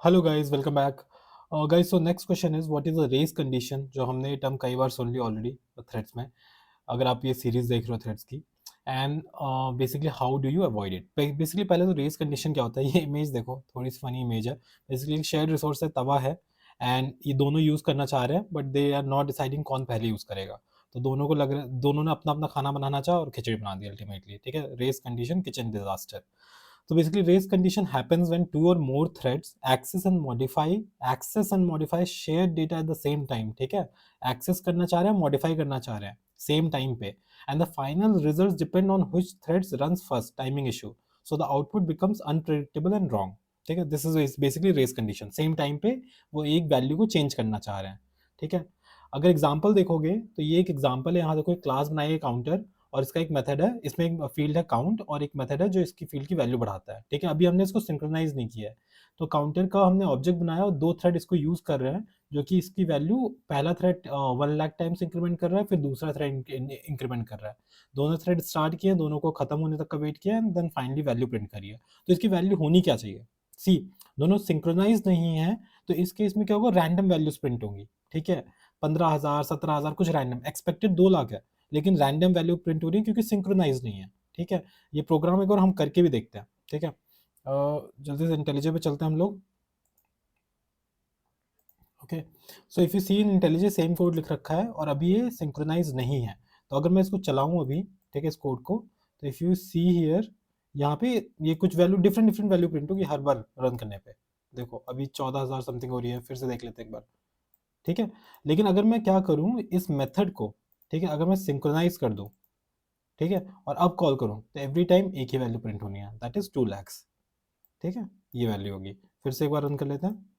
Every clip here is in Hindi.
Hello guys, welcome back. Guys, so next question is what is the race condition. जो हमने ये टर्म कई बार सुन ली ऑलरेडी थ्रेड्स में, अगर आप ये सीरीज देख रहे हो थ्रेड्स की। And basically how do you avoid it. Basically पहले तो रेस कंडीशन क्या होता है, ये इमेज देखो, थोड़ी सी फनी इमेज है। बेसिकली शेयर्ड रिसोर्स है, तवा है, एंड ये दोनों यूज़ करना चाह रहे हैं, but they are not deciding कौन पहले यूज़ करेगा। तो दोनों को लग रहा है, दोनों ने अपना अपना खाना बनाना चाहा और खिचड़ी बना दी अल्टीमेटली। ठीक है, race condition, kitchen disaster. So basically, race condition happens when two or more threads access and modify shared data at the same time. ठीक है, access करना चाह रहे हैं, modify करना चाह रहे हैं same time पे, and the final results depend on which threads runs first. Timing issue. So the output becomes unpredictable and wrong. ठीक है, this is basically race condition. Same time पे वो एक वैल्यू को चेंज करना चाह रहे हैं। ठीक है, अगर एग्जाम्पल देखोगे तो ये एक एग्जाम्पल है। यहाँ देखो, एक क्लास बनाई है काउंटर, और इसका एक मेथड है, इसमें एक फील्ड है काउंट, और एक मेथड है जो इसकी फील्ड की वैल्यू बढ़ाता है। ठीक है, अभी हमने इसको सिंक्रोनाइज नहीं किया है। तो काउंटर का हमने ऑब्जेक्ट बनाया और दो थ्रेड इसको यूज कर रहे हैं, जो कि इसकी वैल्यू, पहला थ्रेड 1 लाख टाइम्स इंक्रीमेंट कर रहा है, फिर दूसरा थ्रेड इंक्रीमेंट कर रहा है। दोनों थ्रेड स्टार्ट किए, दोनों को खत्म होने तक का वेट किया, and then finally value print करी है। तो इसकी वैल्यू होनी क्या चाहिए? सी, दोनों सिंक्रोनाइज नहीं है, तो इस केस में क्या होगा, रैंडम वैल्यूज प्रिंट होंगी। ठीक है, 15,000, 17,000, कुछ रैंडम। एक्सपेक्टेड 2 लाख है, लेकिन रैंडम वैल्यू प्रिंट हो रही है क्योंकि सिंक्रोनाइज नहीं है। ठीक है, ये प्रोग्राम एक बार हम करके भी देखते हैं। ठीक है, जल्दी से इंटेलिजेंट पे चलते हैं हम लोग। Okay, so if you see in intelligent, same code लिख रखा है और अभी ये सिंक्रोनाइज नहीं है। तो अगर मैं इसको चलाऊं अभी, ठीक है, इस कोड को, तो इफ यू सी हियर, यहाँ पे ये कुछ value, different different value print होगी हर बार रन करने पे। देखो अभी 14,000 समथिंग हो रही है, फिर से देख लेते हैं एक बार। ठीक है, लेकिन अगर मैं क्या करूं इस मेथड को, ठीक है, अगर मैं सिंक्रोनाइज कर दूं, ठीक है, और अब कॉल करूं, तो एवरी टाइम एक ही वैल्यू प्रिंट होनी है, दैट इज 2 lakhs। ठीक है, ये वैल्यू होगी। फिर से एक बार रन कर लेते हैं।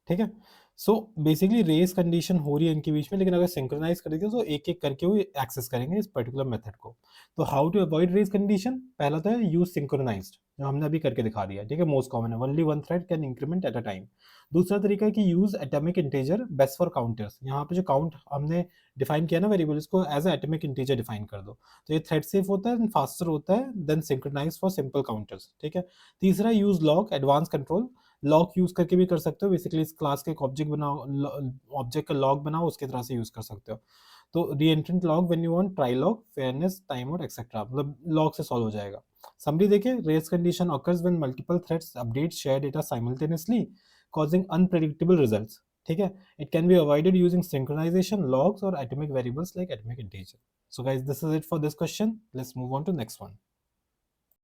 ठीक है, सो बेसिकली रेस कंडीशन हो रही है इनके बीच में, लेकिन अगर सिंक्रोनाइज कर देते तो एक एक करके वो एक्सेस करेंगे इस पर्टिकुलर मेथड को। तो how to avoid race condition, पहला तो है यूज सिंक्रोनाइज्ड, जो हमने अभी करके दिखा दिया। ठीक है, मोस्ट कॉमन है, only one thread can increment at a time. दूसरा तरीका है कि use atomic integer best for counters. यहाँ पे जो काउंट हमने डिफाइन किया ना वेरिएबल, इसको एज एटॉमिक इंटीजर डिफाइन कर दो, तो ये थ्रेड सेफ होता है, फास्टर होता है than synchronize for simple counters. ठीक है, तीसरा use lock advance control. Lock use करके भी कर सकते हो, बेसिकली इस क्लास का एक ऑब्जेक्ट बनाओ, ऑब्जेक्ट का लॉग बनाओ, उसकी तरह से यूज कर सकते हो। तो reentrant lock when you want try lock, fairness, time out etcetera, मतलब लॉग से सॉल्व हो जाएगा। समरी देखिए, race condition occurs when multiple threads update share data simultaneously, causing unpredictable results. ठीक है, it can be avoided using synchronization, logs, or atomic variables like atomic integer. So guys, this is it for this question. Let's move on to next one.